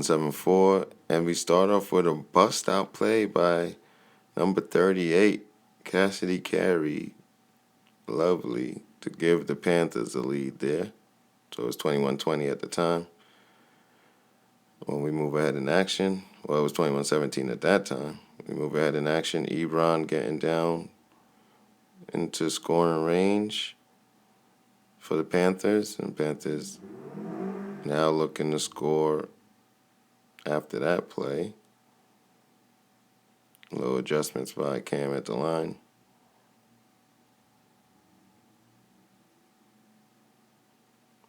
7-4, and we start off with a bust out play by number 38, Cassidy Carey. Lovely to give the Panthers a lead there. So it was 21-20 at the time. When we move ahead in action, well, it was 21-17 at that time. We move ahead in action. Ebron getting down into scoring range for the Panthers, and Panthers now looking to score after that play. Little adjustments by Cam at the line.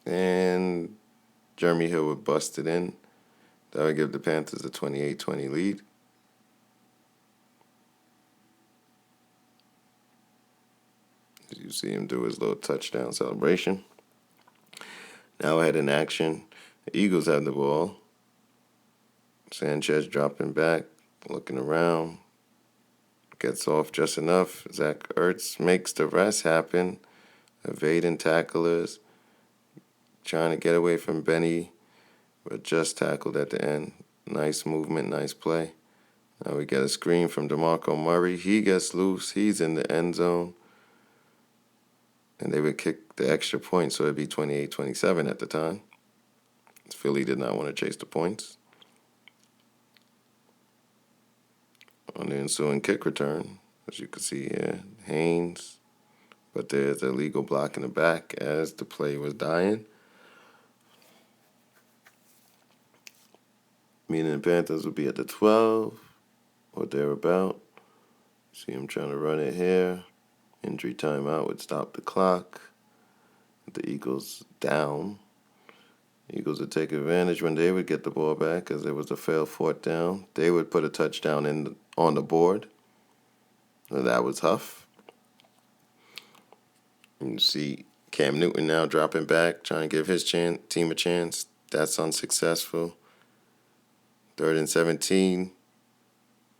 And Jeremy Hill would bust it in. That would give the Panthers a 28-20 lead. As you see him do his little touchdown celebration. Now ahead in action. The Eagles have the ball. Sanchez dropping back, looking around. Gets off just enough. Zach Ertz makes the rest happen. Evading tacklers. Trying to get away from Benny, but just tackled at the end. Nice movement, nice play. Now we get a screen from DeMarco Murray. He gets loose. He's in the end zone. And they would kick the extra point, so it'd be 28-27 at the time. Philly did not want to chase the points. On the ensuing kick return, as you can see here, Haynes. But there's a legal block in the back as the play was dying. Meaning the Panthers would be at the 12 or thereabout. See him trying to run it here. Injury timeout would stop the clock. The Eagles down. Eagles would take advantage when they would get the ball back because there was a failed fourth down. They would put a touchdown on the board. And that was Huff. You see Cam Newton now dropping back, trying to give his team a chance. That's unsuccessful. 3rd and 17.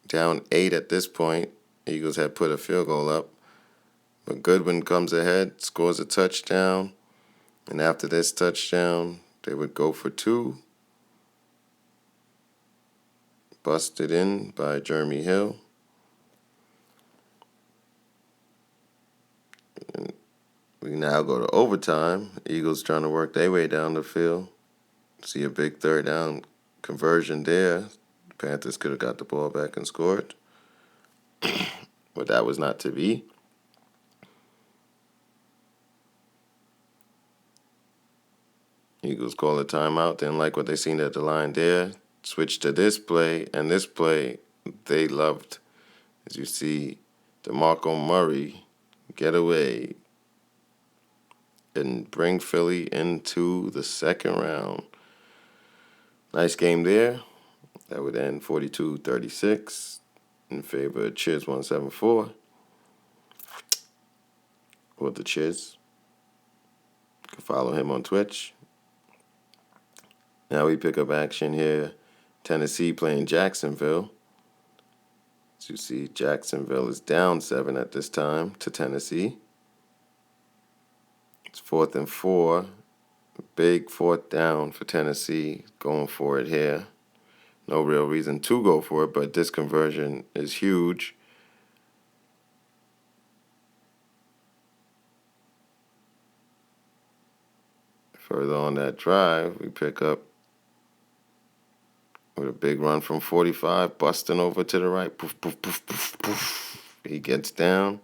Down 8 at this point. Eagles had put a field goal up. But Goodwin comes ahead, scores a touchdown. And after this touchdown, they would go for 2. Busted in by Jeremy Hill. And we now go to overtime. Eagles trying to work their way down the field. See a big 3rd down conversion there. The Panthers could have got the ball back and scored. But that was not to be. Eagles call a timeout. Didn't like what they seen at the line there. Switched to this play, and this play they loved. As you see, DeMarco Murray get away and bring Philly into the second round. Nice game there. That would end 42-36 in favor of Chiz 174. Or the Chiz. You can follow him on Twitch. Now we pick up action here. Tennessee playing Jacksonville. As you see, Jacksonville is down 7 at this time to Tennessee. It's 4th and 4. Big 4th down for Tennessee. Going for it here. No real reason to go for it, but this conversion is huge. Further on that drive, we pick up with a big run from 45, busting over to the right. Poof, poof, poof, poof, poof. He gets down.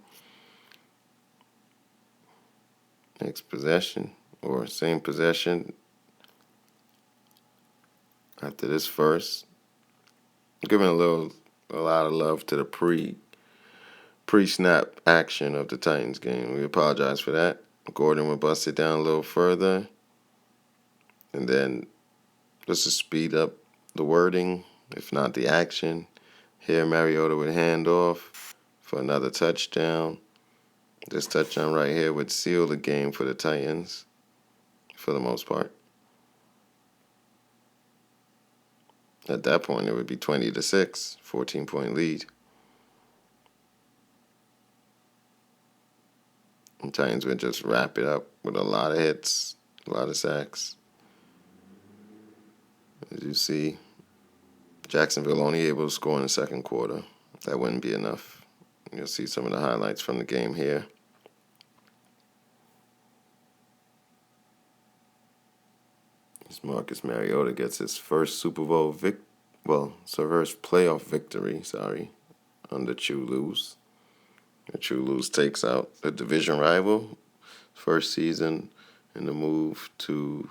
Next possession, or same possession. After this first, giving a lot of love to the pre-snap action of the Titans game. We apologize for that. Gordon would bust it down a little further. And then just to speed up the wording, if not the action. Here Mariota would hand off for another touchdown. This touchdown right here would seal the game for the Titans for the most part. At that point, it would be 20-6, 14-point lead. And Titans would just wrap it up with a lot of hits, a lot of sacks. As you see, Jacksonville only able to score in the second quarter. That wouldn't be enough. You'll see some of the highlights from the game here. As Marcus Mariota gets his first Super Bowl first playoff victory, under Chulu's. Chulu's takes out the division rival, first season in the move to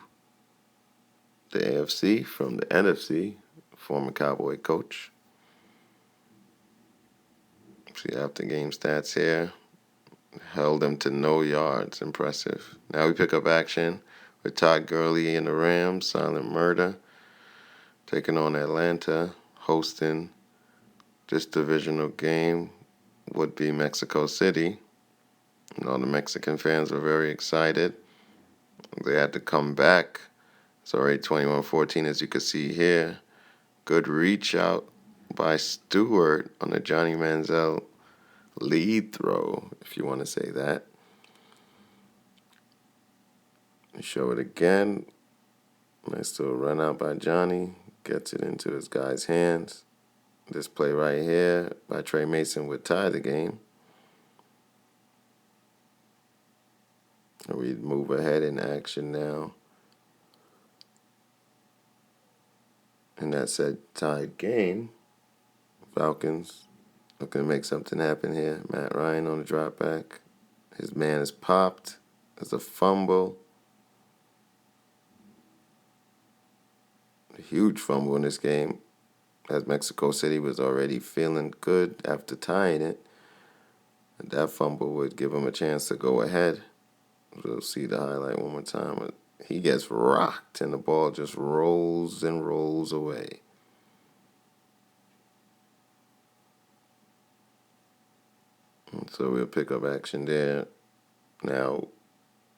the AFC from the NFC, former Cowboy coach. See after game stats here. Held them to no yards. Impressive. Now we pick up action with Todd Gurley and the Rams, Silent Murder, taking on Atlanta, hosting this divisional game would be Mexico City. And all the Mexican fans were very excited. They had to come back. It's already 21-14, as you can see here. Good reach out by Stewart on the Johnny Manziel lead throw, if you want to say that. Show it again. Nice little run out by Johnny. Gets it into his guy's hands. This play right here by Trey Mason would tie the game. We move ahead in action now. And that said tied game. Falcons looking to make something happen here. Matt Ryan on the drop back. His man is popped. There's a fumble. A huge fumble in this game, as Mexico City was already feeling good after tying it. And that fumble would give him a chance to go ahead. We'll see the highlight one more time. He gets rocked and the ball just rolls and rolls away. And so we'll pick up action there. Now,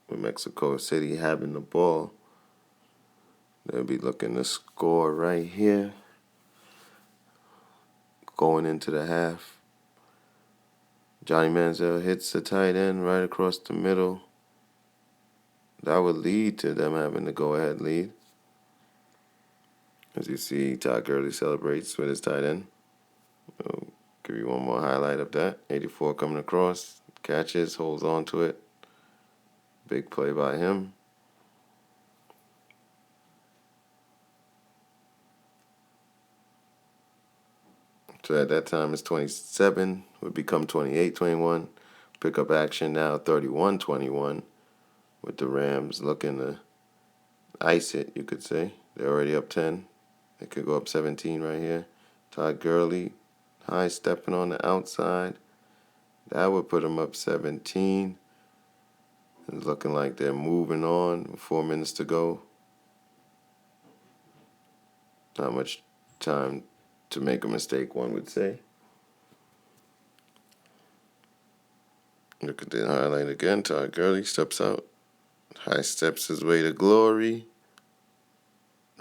with Mexico City having the ball, they'll be looking to score right here. Going into the half. Johnny Manziel hits the tight end right across the middle. That would lead to them having the go-ahead lead. As you see, Todd Gurley celebrates with his tight end. I'll give you one more highlight of that. 84 coming across, catches, holds on to it. Big play by him. So at that time, it's 27. Would become 28-21. Pick up action now, 31-21. With the Rams looking to ice it, you could say. They're already up 10. They could go up 17 right here. Todd Gurley, high stepping on the outside. That would put them up 17. It's looking like they're moving on. 4 minutes to go. Not much time to make a mistake, one would say. Look at the highlight again. Todd Gurley steps out. High steps his way to glory.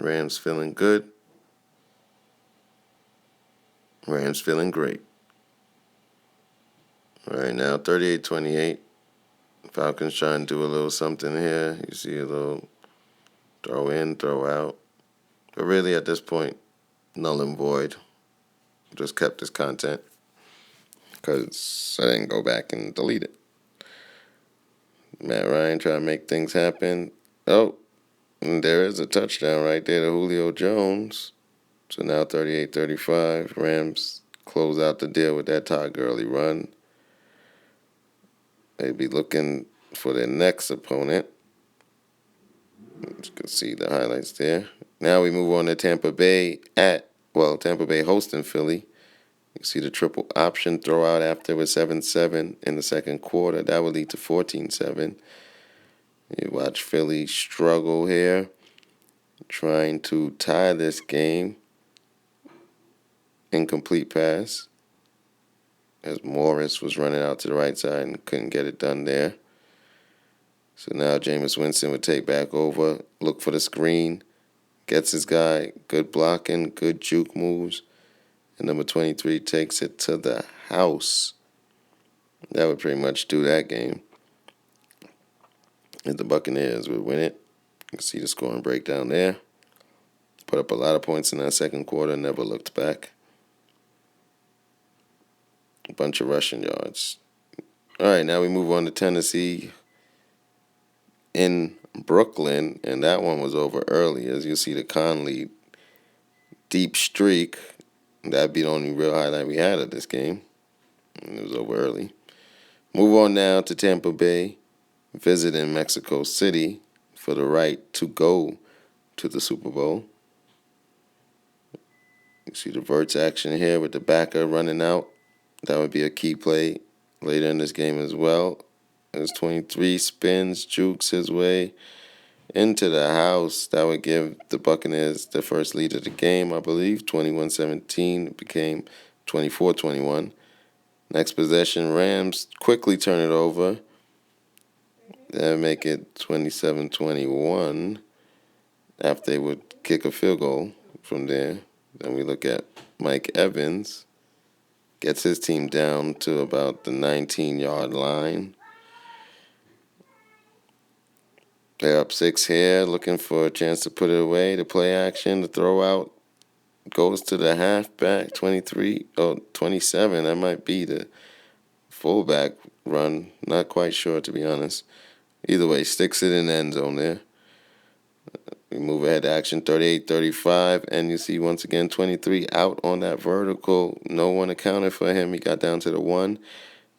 Rams feeling good. Rams feeling great. All right, now 38-28. Falcons trying to do a little something here. You see a little throw in, throw out. But really at this point, null and void. Just kept this content because I didn't go back and delete it. Matt Ryan trying to make things happen. Oh, and there is a touchdown right there to Julio Jones. So now 38-35. Rams close out the deal with that Todd Gurley run. They'd be looking for their next opponent. You can see the highlights there. Now we move on to Tampa Bay hosting Philly. You can see the triple option throw out after with 7-7 in the second quarter. That would lead to 14-7. You watch Philly struggle here, trying to tie this game. Incomplete pass, as Morris was running out to the right side and couldn't get it done there. So now Jameis Winston would take back over, look for the screen, gets his guy, good blocking, good juke moves, and number 23 takes it to the house. That would pretty much do that game. If the Buccaneers would win it, you can see the scoring breakdown there. Put up a lot of points in that second quarter, never looked back. A bunch of rushing yards. All right, now we move on to Tennessee in Brooklyn, and that one was over early. As you see, the Conley deep streak. That'd be the only real highlight we had of this game. And it was over early. Move on now to Tampa Bay, visiting Mexico City for the right to go to the Super Bowl. You see the verts action here with the backer running out. That would be a key play later in this game as well. As 23 spins, jukes his way into the house. That would give the Buccaneers the first lead of the game, I believe. 21-17. It became 24-21. Next possession, Rams quickly turn it over. That make it 27-21 after they would kick a field goal from there. Then we look at Mike Evans. Gets his team down to about the 19-yard line. They're up 6 here, looking for a chance to put it away. The play action, the throw out goes to the halfback, 27. That might be the fullback run. Not quite sure, to be honest. Either way, sticks it in the end zone there. We move ahead to action, 38-35, and you see once again 23 out on that vertical. No one accounted for him. He got down to the 1,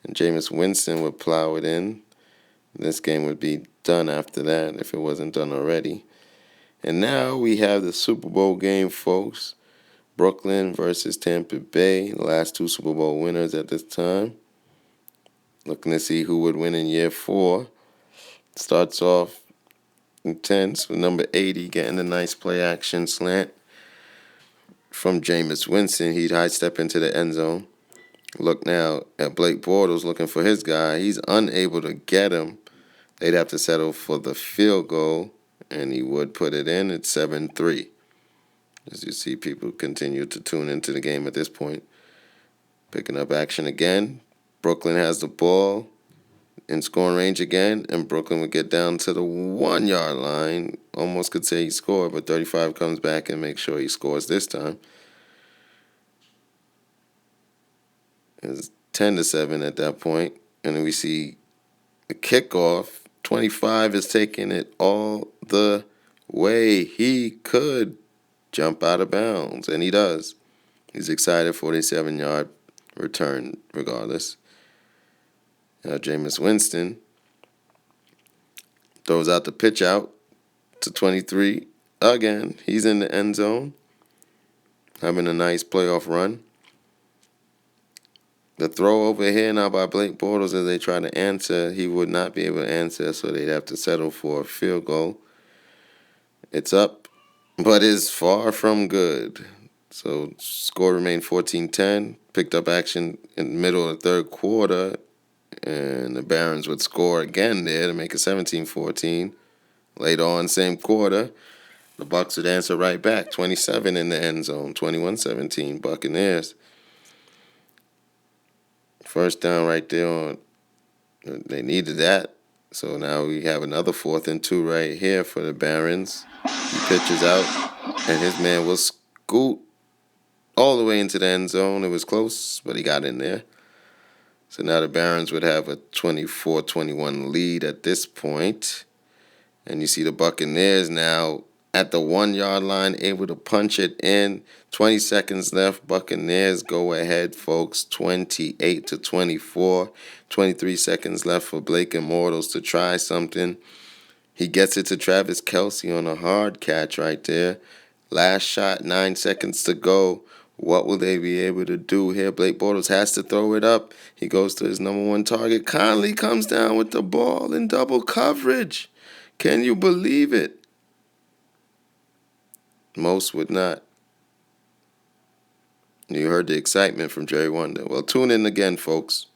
and Jameis Winston would plow it in. This game would be done after that if it wasn't done already. And now we have the Super Bowl game, folks. Brooklyn versus Tampa Bay, the last 2 Super Bowl winners at this time. Looking to see who would win in year 4. Starts off intense with number 80 getting a nice play action slant from Jameis Winston. He'd high step into the end zone. Look now at Blake Bortles looking for his guy. He's unable to get him. They'd have to settle for the field goal, and he would put it in. It's 7-3. As you see, people continue to tune into the game at this point. Picking up action again. Brooklyn has the ball in scoring range again, and Brooklyn would get down to the 1-yard line. Almost could say he scored, but 35 comes back and makes sure he scores this time. It's 10-7 at that point, and then we see the kickoff. 25 is taking it all the way. He could jump out of bounds, and he does. He's excited, 47-yard return regardless. Now Jameis Winston throws out the pitch out to 23 again. He's in the end zone, having a nice playoff run. The throw over here now by Blake Bortles as they try to answer, he would not be able to answer, so they'd have to settle for a field goal. It's up, but is far from good. So score remained 14-10. Picked up action in the middle of the third quarter, and the Barons would score again there to make it 17-14. Later on, same quarter, the Bucs would answer right back, 27 in the end zone, 21-17 Buccaneers. First down right there on, they needed that. So now we have another 4th and 2 right here for the Barons. He pitches out, and his man will scoot all the way into the end zone. It was close, but he got in there. So now the Barons would have a 24-21 lead at this point. And you see the Buccaneers now at the 1-yard line, able to punch it in. 20 seconds left. Buccaneers go ahead, folks, 28-24. 23 seconds left for Blake Immortals to try something. He gets it to Travis Kelce on a hard catch right there. Last shot, 9 seconds to go. What will they be able to do here? Blake Bortles has to throw it up. He goes to his number 1 target. Conley comes down with the ball in double coverage. Can you believe it? Most would not. You heard the excitement from Jerry Wonder. Well, tune in again, folks.